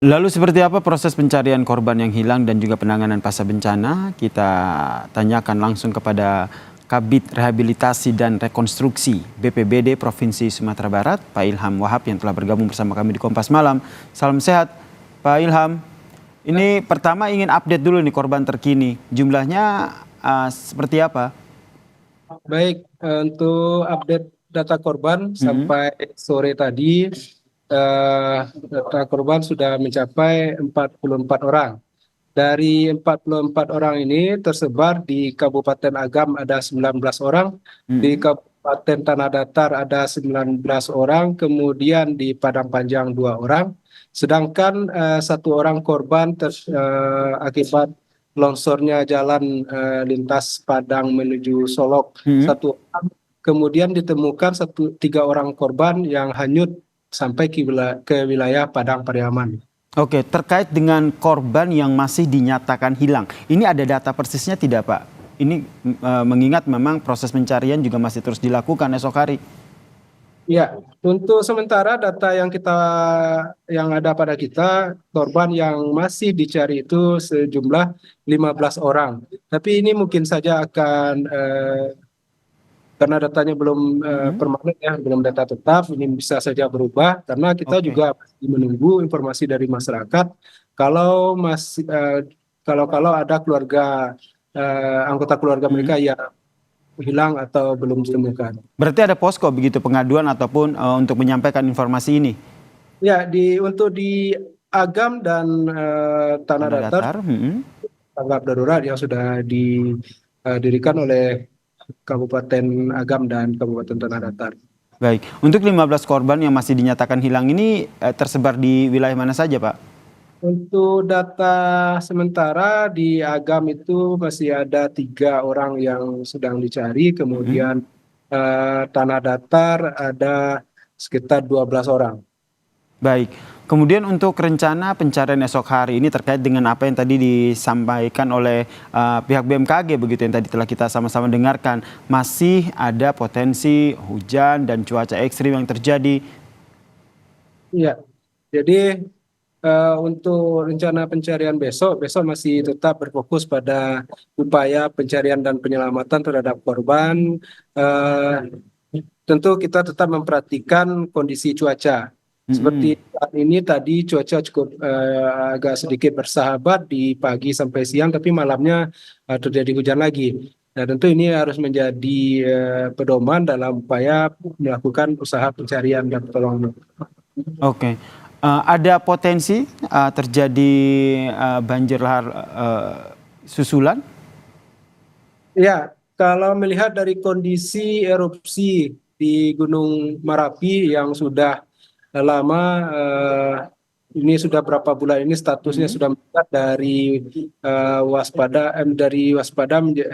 Lalu seperti apa proses pencarian korban yang hilang dan juga penanganan pasca bencana? Kita tanyakan langsung kepada Kabid Rehabilitasi dan Rekonstruksi BPBD Provinsi Sumatera Barat, Pak Ilham Wahab yang telah bergabung bersama kami di Kompas Malam. Salam sehat, Pak Ilham. Ini pertama ingin update dulu nih korban terkini. Jumlahnya seperti apa? Baik, untuk update data korban sampai sore tadi, data korban sudah mencapai 44 orang. Dari 44 orang ini tersebar di Kabupaten Agam ada 19 orang, di Kabupaten Tanah Datar ada 19 orang, kemudian di Padang Panjang 2 orang, sedangkan satu orang korban akibat longsornya jalan lintas Padang menuju Solok satu orang. Kemudian ditemukan tiga orang korban yang hanyut sampai ke wilayah Padang Pariaman. Oke, terkait dengan korban yang masih dinyatakan hilang. Ini ada data persisnya tidak, Pak? Ini mengingat memang proses pencarian juga masih terus dilakukan esok hari. Ya, untuk sementara data yang ada pada kita, korban yang masih dicari itu sejumlah 15 orang. Tapi ini mungkin saja akan karena datanya belum permanen ya, belum data tetap, ini bisa saja berubah karena kita Oke. juga masih menunggu informasi dari masyarakat kalau masih kalau ada anggota keluarga mereka yang hilang atau belum ditemukan. Berarti ada posko begitu pengaduan ataupun untuk menyampaikan informasi ini? Ya, untuk di Agam dan Tanah Tanah Datar datar. tanggap darurat yang sudah didirikan oleh Kabupaten Agam dan Kabupaten Tanah Datar. Baik, untuk 15 korban yang masih dinyatakan hilang ini tersebar di wilayah mana saja, Pak? Untuk data sementara di Agam itu masih ada 3 orang yang sedang dicari, kemudian Tanah Datar ada sekitar 12 orang. Baik, kemudian untuk rencana pencarian esok hari ini terkait dengan apa yang tadi disampaikan oleh pihak BMKG begitu yang tadi telah kita sama-sama dengarkan, masih ada potensi hujan dan cuaca ekstrim yang terjadi. Iya, jadi untuk rencana pencarian besok masih tetap berfokus pada upaya pencarian dan penyelamatan terhadap korban. Eh, Tentu kita tetap memperhatikan kondisi cuaca. Seperti saat ini tadi cuaca cukup agak sedikit bersahabat di pagi sampai siang, tapi malamnya terjadi hujan lagi. Nah, tentu ini harus menjadi pedoman dalam upaya melakukan usaha pencarian dan pertolongan. Oke. Ada potensi terjadi banjir lahar susulan? Ya, kalau melihat dari kondisi erupsi di Gunung Merapi yang sudah lama, ini sudah berapa bulan ini statusnya sudah meningkat dari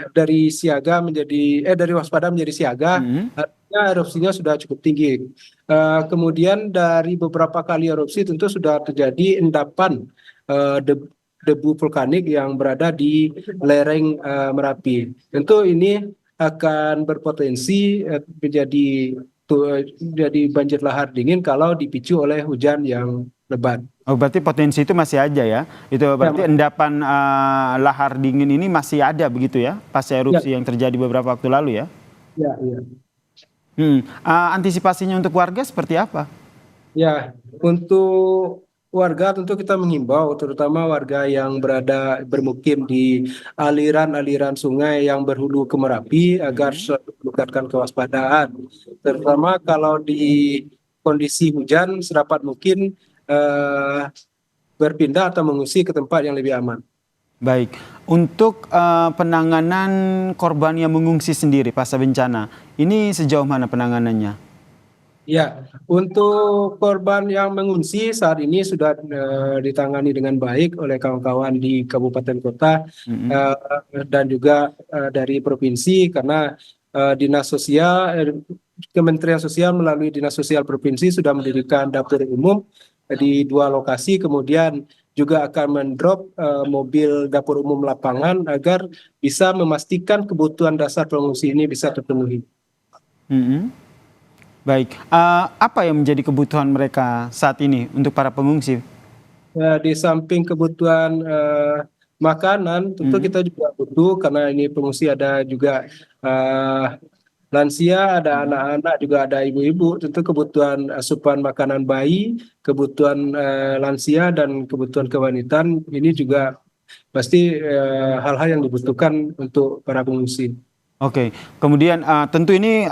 dari siaga dari waspada menjadi siaga, artinya erupsinya sudah cukup tinggi. Kemudian dari beberapa kali erupsi tentu sudah terjadi endapan debu vulkanik yang berada di lereng Merapi. Tentu ini akan berpotensi jadi banjir lahar dingin kalau dipicu oleh hujan yang lebat. Oh, berarti potensi itu masih ada ya? Itu Ya, berarti endapan lahar dingin ini masih ada begitu ya? Pasca ya, erupsi yang terjadi beberapa waktu lalu ya? ya, ya. Antisipasinya untuk warga seperti apa? Ya, untuk warga tentu kita mengimbau, terutama warga yang bermukim di aliran-aliran sungai yang berhulu ke Merapi agar selalu meningkatkan kewaspadaan. Terutama kalau di kondisi hujan, serapat mungkin eh, berpindah atau mengungsi ke tempat yang lebih aman. Baik, untuk penanganan korban yang mengungsi sendiri pasca bencana, ini sejauh mana penanganannya? Ya, untuk korban yang mengungsi saat ini sudah ditangani dengan baik oleh kawan-kawan di kabupaten kota eh, dan juga dari provinsi karena dinas sosial, Kementerian Sosial melalui dinas sosial provinsi sudah mendirikan dapur umum di 2 lokasi, kemudian juga akan mendrop mobil dapur umum lapangan agar bisa memastikan kebutuhan dasar pengungsi ini bisa terpenuhi. Mm-mm. Baik, apa yang menjadi kebutuhan mereka saat ini untuk para pengungsi? di samping kebutuhan makanan, tentu Mhm. kita juga butuh karena ini pengungsi ada juga eh, lansia, ada Mhm. anak-anak, juga ada ibu-ibu. Tentu kebutuhan asupan makanan bayi, kebutuhan lansia dan kebutuhan kewanitaan ini juga pasti hal-hal yang dibutuhkan untuk para pengungsi. Oke, kemudian tentu ini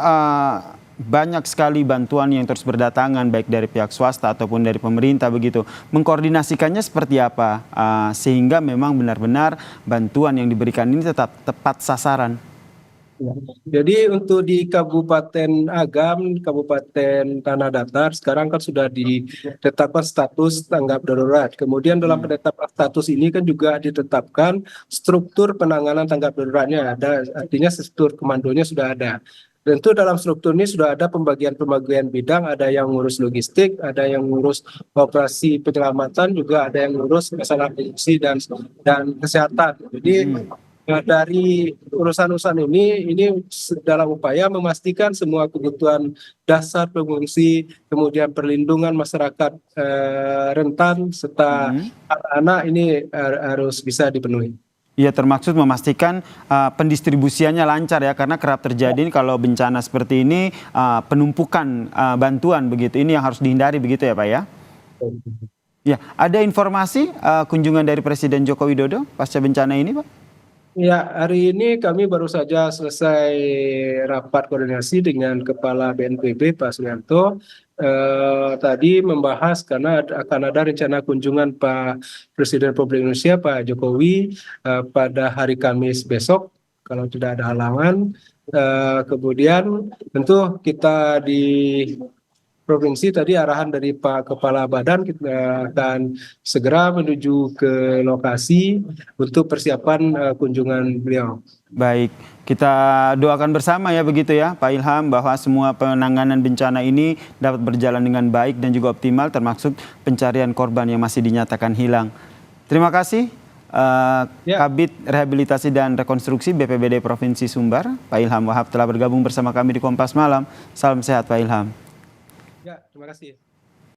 banyak sekali bantuan yang terus berdatangan baik dari pihak swasta ataupun dari pemerintah begitu. Mengkoordinasikannya seperti apa sehingga memang benar-benar bantuan yang diberikan ini tetap tepat sasaran. Ya. Jadi untuk di Kabupaten Agam, Kabupaten Tanah Datar, sekarang kan sudah ditetapkan status tanggap darurat. Kemudian dalam Hmm. penetapan status ini kan juga ditetapkan struktur penanganan tanggap daruratnya ada, artinya struktur komandonya sudah ada. Tentu dalam struktur ini sudah ada pembagian-pembagian bidang, ada yang ngurus logistik, ada yang ngurus operasi penyelamatan, juga ada yang ngurus masalah fungsi dan kesehatan. Jadi Hmm. dari urusan-urusan ini dalam upaya memastikan semua kebutuhan dasar pengungsi, kemudian perlindungan masyarakat rentan serta Hmm. anak-anak ini harus bisa dipenuhi. Iya, termaksud memastikan pendistribusiannya lancar ya, karena kerap terjadi kalau bencana seperti ini penumpukan bantuan begitu. Ini yang harus dihindari begitu ya Pak ya? Ya, ada informasi kunjungan dari Presiden Joko Widodo pasca bencana ini Pak? Ya, hari ini kami baru saja selesai rapat koordinasi dengan Kepala BNPB Pak Suryanto. Tadi membahas karena akan ada rencana kunjungan Pak Presiden Republik Indonesia Pak Jokowi pada hari Kamis besok kalau tidak ada halangan. Kemudian tentu kita di provinsi tadi arahan dari Pak Kepala Badan, kita akan segera menuju ke lokasi untuk persiapan kunjungan beliau. Baik, kita doakan bersama ya begitu ya Pak Ilham, bahwa semua penanganan bencana ini dapat berjalan dengan baik dan juga optimal, termasuk pencarian korban yang masih dinyatakan hilang. Terima kasih Ya, Kabid Rehabilitasi dan Rekonstruksi BPBD Provinsi Sumbar, Pak Ilham Wahab telah bergabung bersama kami di Kompas Malam. Salam sehat Pak Ilham. ya, terima kasih.